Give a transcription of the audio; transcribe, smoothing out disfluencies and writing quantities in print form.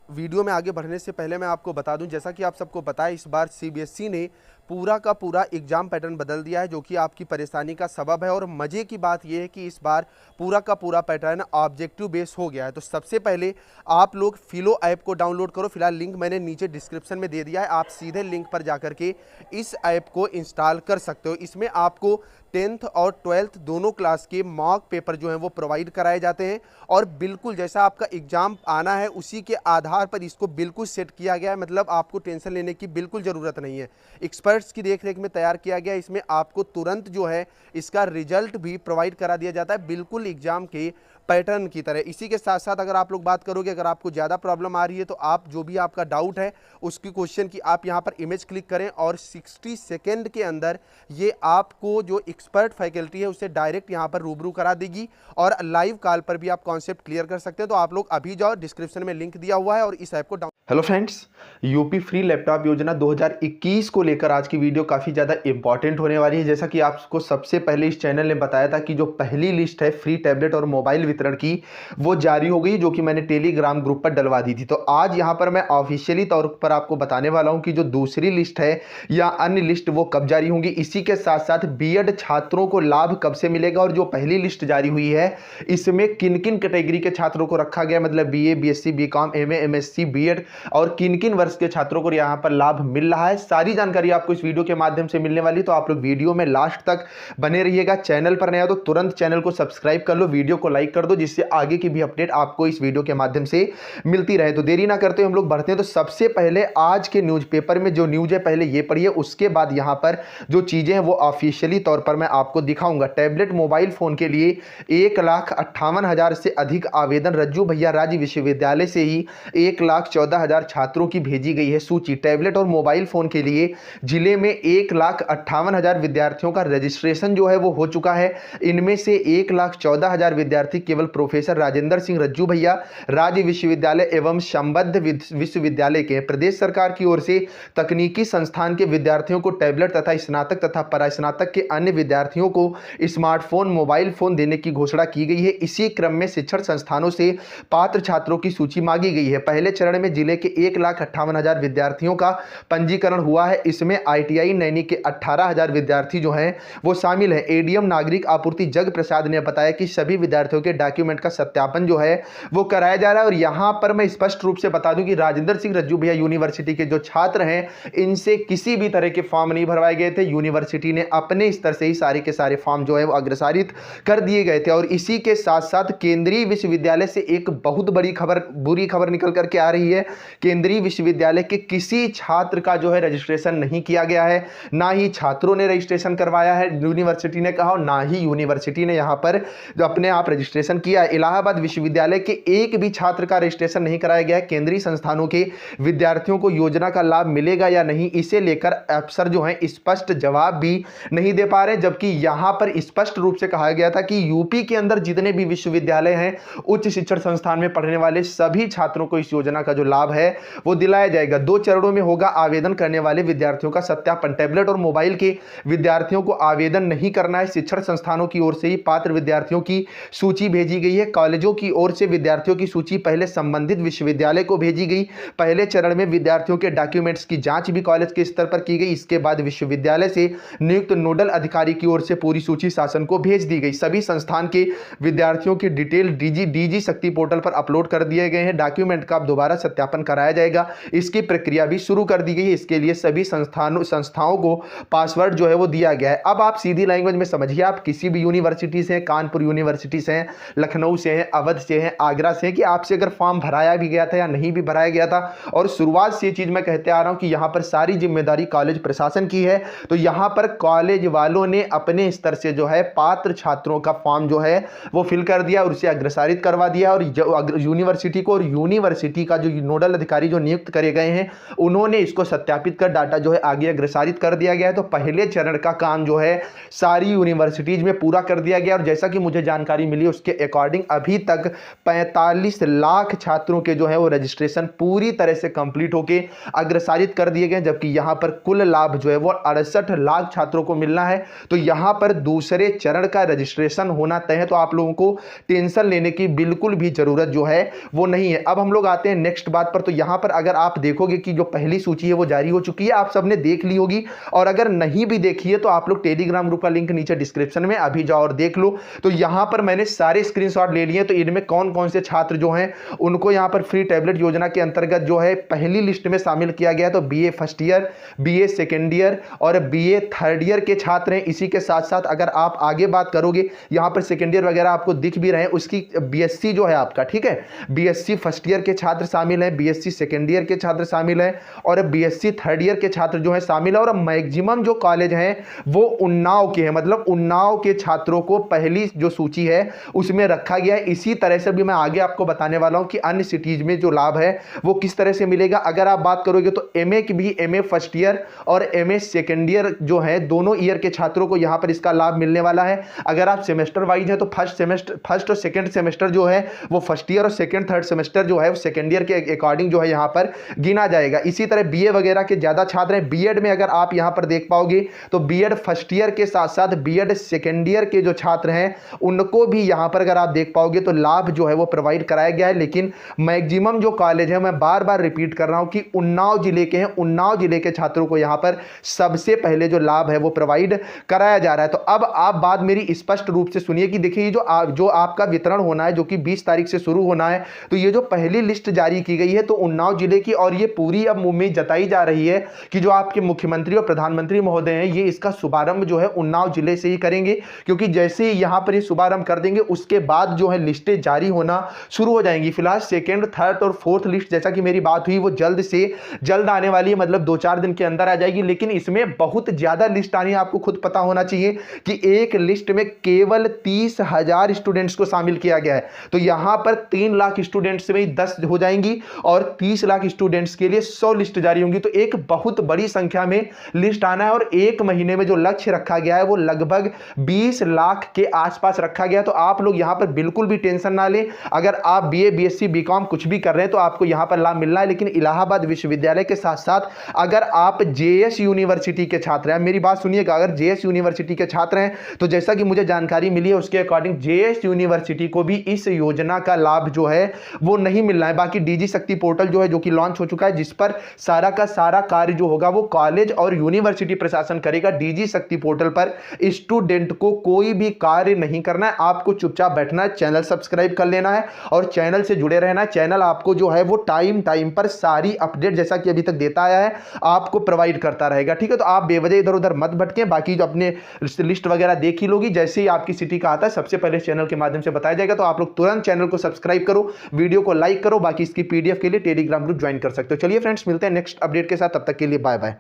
Video में आगे बढ़ने से पहले मैं आपको बता दूं, जैसा कि आप सबको पता है, इस बार सीबीएसई ने पूरा का पूरा एग्जाम पैटर्न बदल दिया है, जो कि आपकी परेशानी का सबब है। और मज़े की बात यह है कि इस बार पूरा का पूरा पैटर्न ऑब्जेक्टिव बेस हो गया है। तो सबसे पहले आप लोग फिलो ऐप को डाउनलोड करो। फिलहाल लिंक मैंने नीचे डिस्क्रिप्शन में दे दिया है, आप सीधे लिंक पर जाकर के इस ऐप को इंस्टॉल कर सकते हो। इसमें आपको 10th और 12th दोनों क्लास के मॉक पेपर जो हैं वो प्रोवाइड कराए जाते हैं, और बिल्कुल जैसा आपका एग्जाम आना है उसी के आधार पर इसको बिल्कुल सेट किया गया है। मतलब आपको टेंशन लेने की बिल्कुल ज़रूरत नहीं है। एक्सपर्ट्स की देखरेख में तैयार किया गया। इसमें आपको तुरंत जो है इसका रिजल्ट भी प्रोवाइड करा दिया जाता है, बिल्कुल एग्जाम के पैटर्न की तरह। इसी के साथ साथ अगर आप लोग बात करोगे, अगर आपको ज़्यादा प्रॉब्लम आ रही है तो आप जो भी आपका डाउट है उसकी क्वेश्चन की आप यहाँ पर इमेज क्लिक करें, और 60 सेकेंड के अंदर ये आपको जो एक्सपर्ट फैकल्टी है उससे डायरेक्ट यहाँ पर रूबरू करा देगी, और लाइव कॉल पर भी आप कॉन्सेप्ट क्लियर कर सकते हैं। तो आप लोग अभी जाओ, डिस्क्रिप्शन में लिंक दिया हुआ है, और इस ऐप को down. Hello friends, UP free laptop योजना 2021 को लेकर आज की वीडियो काफ़ी ज़्यादा इंपॉर्टेंट होने वाली है। जैसा कि आपको सबसे पहले इस चैनल ने बताया था कि जो पहली लिस्ट है फ्री टैबलेट और मोबाइल वितरण की, वो जारी हो गई, जो कि मैंने टेलीग्राम ग्रुप पर डलवा दी थी। तो आज यहाँ पर मैं ऑफिशियली तौर पर आपको बताने वाला हूँ कि जो दूसरी लिस्ट है या अन्य लिस्ट वो कब जारी होंगी। इसी के साथ साथ बीएड छात्रों को लाभ कब से मिलेगा, और जो पहली लिस्ट जारी हुई है इसमें किन किन कैटेगरी के छात्रों को रखा गया, मतलब BA, BSc, BCom, MA, MSc, BEd, और किन किन वर्ष के छात्रों को यहां पर लाभ मिल रहा है। सारी जानकारी आपको इस वीडियो के माध्यम से मिलने वाली। तो आप लोग वीडियो में लास्ट तक बने रहिएगा। चैनल पर नया तो तुरंत चैनल को सब्सक्राइब कर लो, वीडियो को लाइक कर दो, जिससे आगे की भी अपडेट आपको इस वीडियो के माध्यम से मिलती रहे। तो देरी ना करते हम लोग बढ़ते हैं। तो सबसे पहले आज के न्यूज़पेपर में जो न्यूज़ है पहले ये पढ़िए, उसके बाद यहां पर जो चीजें हैं वो ऑफिशियली तौर पर मैं आपको दिखाऊंगा। टैबलेट मोबाइल फोन के लिए 1,58,000 से अधिक आवेदन। रज्जू भैया राज्य विश्वविद्यालय से ही 1,14,000 छात्रों की भेजी गई है सूची। टैबलेट और मोबाइल फोन के लिए जिले में 1,58,000 विद्यार्थियों का रजिस्ट्रेशन जो है वो हो चुका है। इनमें से 1,14,000 विद्यार्थी केवल प्रोफेसर राजेंद्र सिंह रज्जू भैया राज्य विश्वविद्यालय एवं संबद्ध विश्वविद्यालय के प्रदेश सरकार की ओर से तकनीकी संस्थान के विद्यार्थियों को टैबलेट तथा स्नातक तथा परास्नातक के अन्य विद्यार्थियों को स्मार्टफोन, मोबाइल फोन देने की घोषणा की गई है। इसी क्रम में शिक्षण संस्थानों से पात्र छात्रों की सूची मांगी गई है। पहले चरण में जिले के 1,58,000 विद्यार्थियों का पंजीकरण हुआ है। इसमें आईटीआई नैनी के 18,000 विद्यार्थी जो हैं वो शामिल हैं। एडीएम नागरिक आपूर्ति जग प्रसाद ने बताया कि सभी विद्यार्थियों के डॉक्यूमेंट का सत्यापन जो है वो कराया जा रहा है। और यहां पर मैं स्पष्ट रूप से बता दूं कि राजेंद्र सिंह रज्जू भैया यूनिवर्सिटी के जो छात्र हैं इनसे किसी भी तरह के फॉर्म नहीं भरवाए गए थे। यूनिवर्सिटी ने अपने स्तर से ही सारे के सारे फॉर्म जो है वो अग्रसारित कर दिए गए थे। और इसी के साथ साथ केंद्रीय विश्वविद्यालय से एक बहुत बड़ी खबर, बुरी खबर निकल करके आ रही है। केंद्रीय विश्वविद्यालय के किसी छात्र का जो है रजिस्ट्रेशन नहीं किया गया है, ना ही छात्रों ने रजिस्ट्रेशन करवाया है, यूनिवर्सिटी ने कहा, ना ही यूनिवर्सिटी ने यहां पर जो अपने आप रजिस्ट्रेशन किया है। इलाहाबाद विश्वविद्यालय के एक भी छात्र का रजिस्ट्रेशन नहीं कराया गया है। केंद्रीय संस्थानों के विद्यार्थियों को योजना का लाभ मिलेगा या नहीं, इसे लेकर अफसर जो है स्पष्ट जवाब भी नहीं दे पा रहे। जबकि यहां पर स्पष्ट रूप से कहा गया था कि यूपी के अंदर जितने भी विश्वविद्यालय हैं, उच्च शिक्षण संस्थान में पढ़ने वाले सभी छात्रों को इस योजना का जो लाभ है वो दिलाया जाएगा। 2 चरणों में होगा आवेदन करने वाले विद्यार्थियों का सत्यापन। टैबलेट और मोबाइल के विद्यार्थियों को आवेदन नहीं करना है। शिक्षण संस्थानों की ओर से ही पात्र विद्यार्थियों की सूची भेजी गई है। कॉलेजों की ओर से विद्यार्थियों की सूची पहले संबंधित विश्वविद्यालय को भेजी गई। पहले चरण में विद्यार्थियों के डॉक्यूमेंट्स की जांच भी कॉलेज के स्तर पर की गई। इसके बाद विश्वविद्यालय से नियुक्त नोडल अधिकारी की ओर से पूरी सूची शासन को भेज दी गई। सभी संस्थान के विद्यार्थियों की डिटेल डीजी शक्ति पोर्टल पर अपलोड कर दिए गए हैं। डॉक्यूमेंट का दोबारा सत्यापन कराया जाएगा। इसकी प्रक्रिया भी शुरू कर दी गई है। इसके लिए सभी संस्थाओं को पासवर्ड जो है वो दिया गया है। अब आप सीधी लैंग्वेज में समझिए, आप किसी भी यूनिवर्सिटी से, कानपुर यूनिवर्सिटी से हैं, लखनऊ से हैं, अवध से हैं, आगरा से हैं, कि आपसे अगर फॉर्म भराया भी गया था या नहीं भी भराया गया था, और शुरुआत से ये चीज मैं कहते आ रहा हूं कि यहां पर सारी जिम्मेदारी कॉलेज प्रशासन की है। तो यहां पर कॉलेज वालों ने अपने स्तर से जो है पात्र छात्रों का फॉर्म जो है वो फिल कर दिया और उसे अग्रसारित करवा दिया। और यूनिवर्सिटी को, और यूनिवर्सिटी का जो नोडल अधिकारी जो नियुक्त करे गए हैं उन्होंने इसको सत्यापित कर डाटा जो है आगे अग्रसारित कर दिया गया है। तो पहले चरण का काम जो है सारी यूनिवर्सिटीज में पूरा कर दिया गया। और जैसा कि मुझे जानकारी मिली उसके अकॉर्डिंग अभी तक 45 लाख छात्रों के जो है वो रजिस्ट्रेशन पूरी तरह से कंप्लीट होके अग्रसारित कर दिए गए, जबकि यहां पर कुल लाभ जो है वो 68 लाख छात्रों को मिलना है। तो यहां पर दूसरे चरण का रजिस्ट्रेशन होना तय है, तो आप लोगों को टेंशन लेने की बिल्कुल भी जरूरत जो है वो नहीं है। अब हम लोग आते हैं नेक्स्ट बात पर। तो यहां पर अगर आप देखोगे कि जो पहली सूची है वो जारी हो चुकी है, आप सबने देख ली होगी, और अगर नहीं भी देखी है तो आप लोग टेलीग्राम ग्रुप का लिंक नीचे डिस्क्रिप्शन में अभी जाओ और देख लो। तो यहां पर मैंने सारे स्क्रीनशॉट ले लिए। तो इनमें कौन कौन से छात्र जो हैं उनको यहां पर फ्री टैबलेट योजना के अंतर्गत जो है पहली लिस्ट में शामिल किया गया। तो BA first year, BA second year और बीए थर्ड ईयर के छात्र हैं। इसी के साथ साथ अगर आप आगे बात करोगे, यहां पर सेकेंड ईयर वगैरह आपको दिख भी रहे हैं, उसकी बीएससी जो है आपका, ठीक है, बीएससी फर्स्ट ईयर के छात्र शामिल हैं, बीएससी सेकेंड ईयर के छात्र शामिल हैं और बीएससी थर्ड ईयर के छात्र जो है शामिल है। और मैक्सिमम जो कॉलेज हैं वो उन्नाव के हैं, मतलब उन्नाव के छात्रों को पहली जो सूची है उसमें रखा गया है। इसी तरह से भी मैं आगे आपको बताने वाला हूं कि अन्य सिटीज में जो लाभ है वो किस तरह से मिलेगा। अगर आप बात करोगे तो एमए की भी, एमए फर्स्ट ईयर और एमए सेकेंड ईयर जो है दोनों ईयर के छात्रों को यहां पर इसका लाभ मिलने वाला है। अगर आप सेमेस्टर वाइज है तो फर्स्ट और सेकेंड सेमेस्टर जो है वो फर्स्ट ईयर और सेकेंड थर्ड सेमेस्टर जो है वो सेकेंड ईयर के अकॉर्डिंग जो है यहां पर गिना जाएगा। इसी तरह बीए वगैरह के ज्यादा छात्र हैं। बीएड में अगर आप यहां पर देख पाओगे तो बीएड फर्स्ट ईयर के साथ साथ बीएड सेकेंड ईयर के जो छात्र हैं उनको भी यहां पर अगर आप देख पाओगे तो लाभ जो है वो प्रोवाइड कराया गया है। लेकिन मैक्सिमम जो कॉलेज है, मैं बार बार रिपीट कर रहा हूं कि उन्नाव जिले के हैं, उन्नाव जिले के छात्रों को यहां पर सबसे पहले जो लाभ है वो प्रोवाइड कराया जा रहा है। तो अब आप बात मेरी स्पष्ट रूप से सुनिए कि देखिए जो आपका वितरण होना है, जो कि 20 तारीख से शुरू होना है, तो ये जो पहली लिस्ट जारी की गई है तो उन्नाव जिले की, और ये पूरी अब उम्मीद जताई जा रही है कि जो आपके मुख्यमंत्री और प्रधानमंत्री महोदय हैं ये इसका शुभारंभ जो है उन्नाव जिले से ही करेंगे, क्योंकि जैसे ही यहां पर ये शुभारंभ कर देंगे उसके बाद जो है लिस्टें जारी होना शुरू हो जाएंगी। फिलहाल सेकेंड, थर्ड और फोर्थ लिस्ट जैसा कि मेरी बात हुई वो जल्द से जल्द आने वाली है, मतलब 2-4 दिन के अंदर आ जाएगी। लेकिन इसमें बहुत ज्यादा लिस्ट आनी है, आपको खुद पता होना चाहिए कि एक लिस्ट में केवल 30,000 स्टूडेंट्स को शामिल किया गया है। तो यहां पर 3 लाख स्टूडेंट्स में 10 हो जाएंगी और 30 लाख स्टूडेंट्स के लिए 100 लिस्ट जारी होंगी। तो एक बहुत बड़ी संख्या में लिस्ट आना है, और एक महीने में जो लक्ष्य रखा गया है वो लगभग 20 लाख के आसपास रखा गया। तो आप लोग यहां पर बिल्कुल भी टेंशन ना लें। अगर आप बीए, बीएससी, बीकॉम कुछ भी कर रहे हैं तो आपको यहां पर लाभ मिलना है। लेकिन इलाहाबाद विश्वविद्यालय के साथ साथ अगर आप जेएस यूनिवर्सिटी के छात्र हैं, मेरी बात सुनिएगा, अगर जेएस यूनिवर्सिटी के छात्र हैं तो जैसा कि मुझे जानकारी मिली है उसके अकॉर्डिंग जेएस यूनिवर्सिटी को भी इस योजना का लाभ जो है वो नहीं मिलना है। बाकी डीजी शक्ति पोर्टल जो है, जो कि लॉन्च हो चुका है, जिस पर सारा का सारा कार्य जो होगा वो कॉलेज और यूनिवर्सिटी प्रशासन करेगा। डीजी शक्ति पोर्टल पर स्टूडेंट को कोई भी कार्य नहीं करना है, आपको चुपचाप बैठना है, चैनल सब्सक्राइब कर लेना है और चैनल से जुड़े रहना है। चैनल आपको जो है वो टाइम पर सारी अपडेट जैसा कि अभी तक देता आया है आपको प्रोवाइड करता रहेगा, ठीक है। तो आप बेवजह इधर उधर मत भटकें। बाकी जो अपने लिस्ट वगैरह देख ही लोगी, जैसे ही आपकी सिटी का आता है सबसे पहले चैनल के माध्यम से बताया जाएगा। तो आप लोग तुरंत चैनल को सब्सक्राइब करो, वीडियो को लाइक करो। बाकी इसकी पीडीएफ के लिए टेलीग्राम ग्रुप ज्वाइन कर सकते हो। चलिए फ्रेंड्स, मिलते हैं नेक्स्ट अपडेट के साथ, तब तक के लिए बाय बाय।